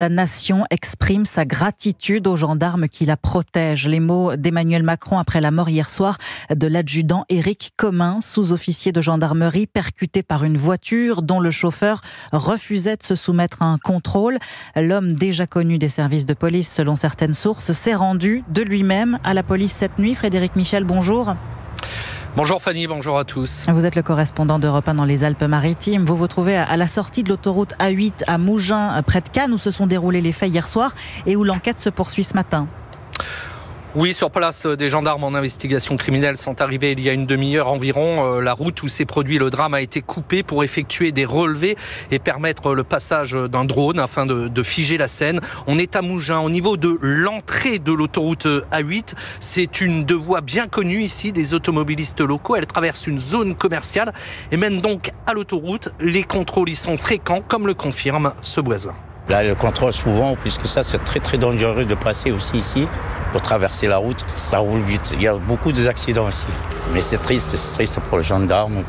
La nation exprime sa gratitude aux gendarmes qui la protègent. Les mots d'Emmanuel Macron après la mort hier soir de l'adjudant Éric Commun, sous-officier de gendarmerie percuté par une voiture dont le chauffeur refusait de se soumettre à un contrôle. L'homme déjà connu des services de police selon certaines sources s'est rendu de lui-même à la police cette nuit. Frédéric Michel, bonjour. Bonjour Fanny, bonjour à tous. Vous êtes le correspondant d'Europe 1 dans les Alpes-Maritimes. Vous vous trouvez à la sortie de l'autoroute A8 à Mougins, près de Cannes, où se sont déroulés les faits hier soir et où l'enquête se poursuit ce matin. Oui, sur place, des gendarmes en investigation criminelle sont arrivés il y a une demi-heure environ. La route où s'est produit le drame a été coupée pour effectuer des relevés et permettre le passage d'un drone afin de figer la scène. On est à Mougins, au niveau de l'entrée de l'autoroute A8. C'est une deux voies bien connue ici des automobilistes locaux. Elle traverse une zone commerciale et mène donc à l'autoroute. Les contrôles y sont fréquents, comme le confirme ce voisin. Là, le contrôle souvent, puisque ça, c'est très dangereux de passer aussi ici pour traverser la route. Ça roule vite. Il y a beaucoup d'accidents ici. Mais c'est triste pour les gendarmes.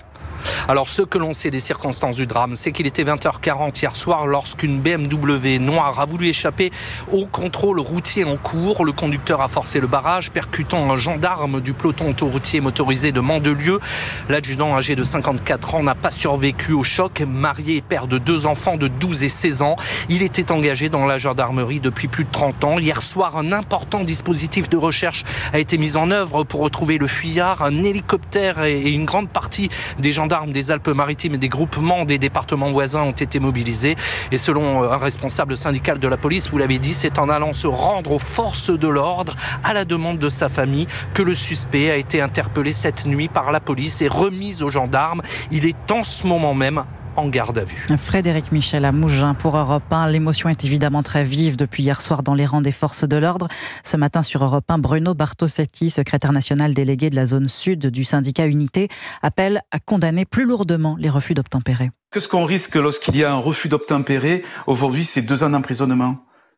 Alors, ce que l'on sait des circonstances du drame, c'est qu'il était 20h40 hier soir lorsqu'une BMW noire a voulu échapper au contrôle routier en cours. Le conducteur a forcé le barrage, percutant un gendarme du peloton autoroutier motorisé de Mandelieu. L'adjudant, âgé de 54 ans, n'a pas survécu au choc. Marié et père de 2 enfants de 12 et 16 ans, il était engagé dans la gendarmerie depuis plus de 30 ans. Hier soir, un important dispositif de recherche a été mis en œuvre pour retrouver le fuyard. Un hélicoptère et une grande partie des gendarmes des Alpes-Maritimes et des groupements des départements voisins ont été mobilisés. Et selon un responsable syndical de la police, vous l'avez dit, c'est en allant se rendre aux forces de l'ordre à la demande de sa famille que le suspect a été interpellé cette nuit par la police et remis aux gendarmes. Il est en ce moment même en garde à vue. Frédéric Michel à Mougins pour Europe 1. L'émotion est évidemment très vive depuis hier soir dans les rangs des forces de l'ordre. Ce matin sur Europe 1, Bruno Bartosetti, secrétaire national délégué de la zone sud du syndicat Unité, appelle à condamner plus lourdement les refus d'obtempérer. Qu'est-ce qu'on risque lorsqu'il y a un refus d'obtempérer? Aujourd'hui, c'est 2 ans d'emprisonnement.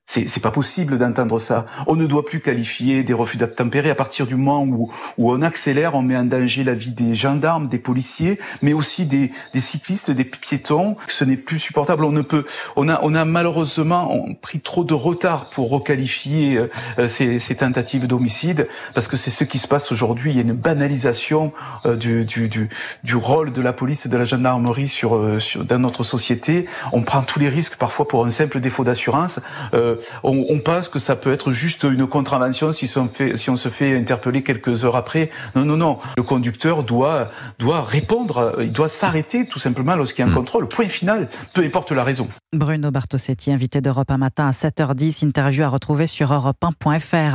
C'est pas possible d'entendre ça. On ne doit plus qualifier des refus d'obtempérer à partir du moment où on accélère, on met en danger la vie des gendarmes, des policiers, mais aussi des cyclistes, des piétons. Ce n'est plus supportable. On a malheureusement pris trop de retard pour requalifier ces tentatives d'homicide, parce que c'est ce qui se passe aujourd'hui. Il y a une banalisation du rôle de la police et de la gendarmerie dans notre société. On prend tous les risques parfois pour un simple défaut d'assurance. On pense que ça peut être juste une contravention si on se fait interpeller quelques heures après. Non. Le conducteur doit répondre, il doit s'arrêter tout simplement lorsqu'il y a un contrôle. Point final, peu importe la raison. Bruno Bartosetti, invité d'Europe 1 matin à 7h10, interview à retrouver sur europe1.fr.